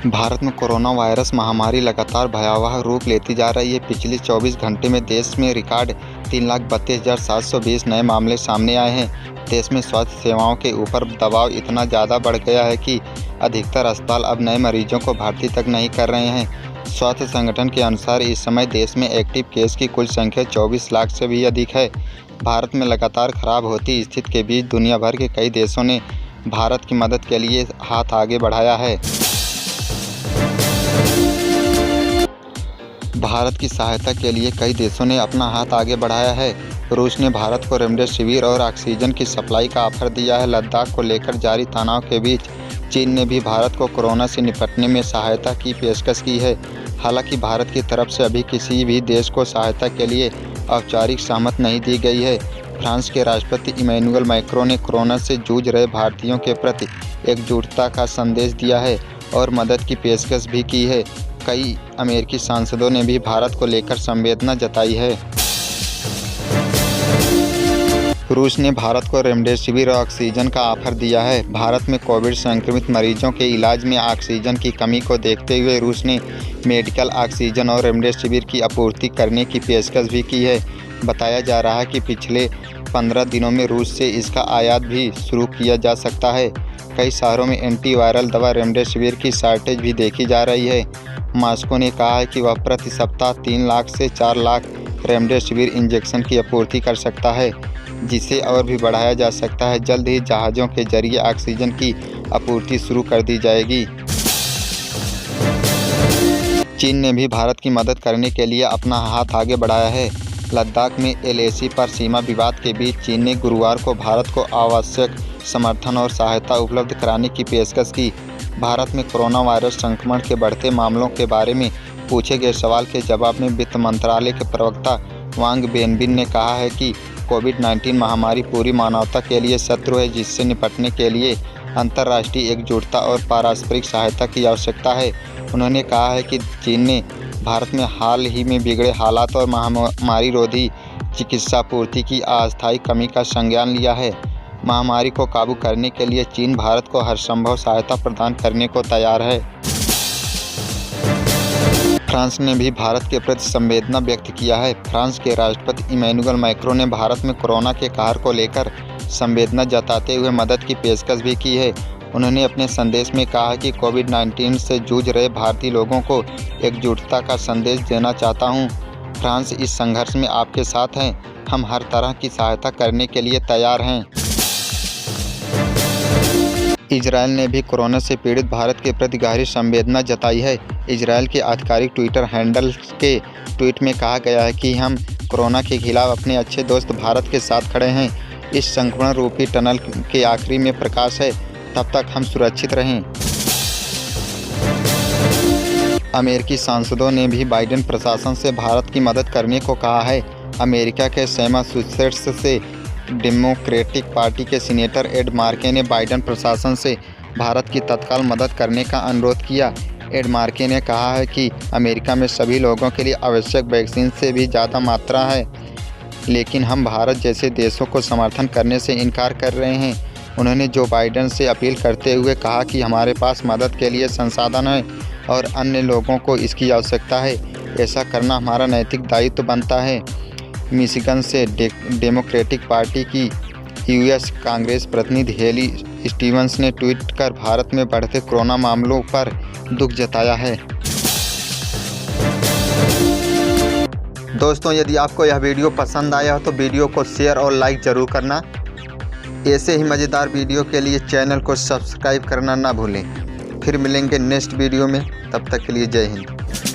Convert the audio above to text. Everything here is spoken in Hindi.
भारत में कोरोना वायरस महामारी लगातार भयावह रूप लेती जा रही है। पिछले 24 घंटे में देश में रिकॉर्ड 3,32,720 नए मामले सामने आए हैं। देश में स्वास्थ्य सेवाओं के ऊपर दबाव इतना ज़्यादा बढ़ गया है कि अधिकतर अस्पताल अब नए मरीजों को भर्ती तक नहीं कर रहे हैं। स्वास्थ्य संगठन के अनुसार इस समय देश में एक्टिव केस की कुल संख्या 24 लाख से भी अधिक है। भारत में लगातार खराब होती स्थिति के बीच दुनिया भर के कई देशों ने भारत की मदद के लिए हाथ आगे बढ़ाया है। भारत की सहायता के लिए कई देशों ने अपना हाथ आगे बढ़ाया है। रूस ने भारत को रेमडेसिविर और ऑक्सीजन की सप्लाई का ऑफर दिया है। लद्दाख को लेकर जारी तनाव के बीच चीन ने भी भारत को कोरोना से निपटने में सहायता की पेशकश की है। हालांकि भारत की तरफ से अभी किसी भी देश को सहायता के लिए औपचारिक सहमति नहीं दी गई है। फ्रांस के राष्ट्रपति इमैनुअल मैक्रों ने कोरोना से जूझ रहे भारतीयों के प्रति एकजुटता का संदेश दिया है और मदद की पेशकश भी की है। कई अमेरिकी सांसदों ने भी भारत को लेकर संवेदना जताई है। रूस ने भारत को रेमडेसिविर और ऑक्सीजन का ऑफर दिया है। भारत में कोविड संक्रमित मरीजों के इलाज में ऑक्सीजन की कमी को देखते हुए रूस ने मेडिकल ऑक्सीजन और रेमडेसिविर की आपूर्ति करने की पेशकश भी की है। बताया जा रहा है कि पिछले 15 दिनों में रूस से इसका आयात भी शुरू किया जा सकता है। कई शहरों में एंटीवायरल दवा रेमडेसिविर की शॉर्टेज भी देखी जा रही है। मॉस्को ने कहा है कि वह प्रति सप्ताह 3 लाख से 4 लाख रेमडेसिविर इंजेक्शन की आपूर्ति कर सकता है, जिसे और भी बढ़ाया जा सकता है। जल्द ही जहाज़ों के जरिए ऑक्सीजन की आपूर्ति शुरू कर दी जाएगी। चीन ने भी भारत की मदद करने के लिए अपना हाथ आगे बढ़ाया है। लद्दाख में LAC पर सीमा विवाद के बीच चीन ने गुरुवार को भारत को आवश्यक समर्थन और सहायता उपलब्ध कराने की पेशकश की। भारत में कोरोना वायरस संक्रमण के बढ़ते मामलों के बारे में पूछे गए सवाल के जवाब में वित्त मंत्रालय के प्रवक्ता वांग वेनबिन ने कहा है कि कोविड-19 महामारी पूरी मानवता के लिए शत्रु है, जिससे निपटने के लिए अंतर्राष्ट्रीय एकजुटता और पारस्परिक सहायता की आवश्यकता है। उन्होंने कहा है कि चीन ने भारत में हाल ही में बिगड़े हालात और महामारी रोधी चिकित्सा आपूर्ति की अस्थायी कमी का संज्ञान लिया है। महामारी को काबू करने के लिए चीन भारत को हर संभव सहायता प्रदान करने को तैयार है। फ्रांस ने भी भारत के प्रति संवेदना व्यक्त किया है। फ्रांस के राष्ट्रपति इमैनुअल मैक्रों ने भारत में कोरोना के कहर को लेकर संवेदना जताते हुए मदद की पेशकश भी की है। उन्होंने अपने संदेश में कहा कि कोविड-19 से जूझ रहे भारतीय लोगों को एकजुटता का संदेश देना चाहता हूं। फ्रांस इस संघर्ष में आपके साथ हैं। हम हर तरह की सहायता करने के लिए तैयार हैं। इजरायल ने भी कोरोना से पीड़ित भारत के प्रति गहरी संवेदना जताई है। इजरायल के आधिकारिक ट्विटर हैंडल के ट्वीट में कहा गया है कि हम कोरोना के खिलाफ अपने अच्छे दोस्त भारत के साथ खड़े हैं। इस संक्रमण रूपी टनल के आखिरी में प्रकाश है, तब तक हम सुरक्षित रहें। अमेरिकी सांसदों ने भी बाइडेन प्रशासन से भारत की मदद करने को कहा है। अमेरिका के मैसाचुसेट्स से डेमोक्रेटिक पार्टी के सीनेटर एड मार्के ने बाइडेन प्रशासन से भारत की तत्काल मदद करने का अनुरोध किया। एड मार्के ने कहा है कि अमेरिका में सभी लोगों के लिए आवश्यक वैक्सीन से भी ज़्यादा मात्रा है, लेकिन हम भारत जैसे देशों को समर्थन करने से इनकार कर रहे हैं। उन्होंने जो बाइडेन से अपील करते हुए कहा कि हमारे पास मदद के लिए संसाधन है और अन्य लोगों को इसकी आवश्यकता है। ऐसा करना हमारा नैतिक दायित्व बनता है। मिशिगन से डेमोक्रेटिक पार्टी की US कांग्रेस प्रतिनिधि हेली स्टीवंस ने ट्वीट कर भारत में बढ़ते कोरोना मामलों पर दुख जताया है। दोस्तों, यदि आपको यह वीडियो पसंद आया हो तो वीडियो को शेयर और लाइक ज़रूर करना। ऐसे ही मज़ेदार वीडियो के लिए चैनल को सब्सक्राइब करना ना भूलें। फिर मिलेंगे नेक्स्ट वीडियो में, तब तक के लिए जय हिंद।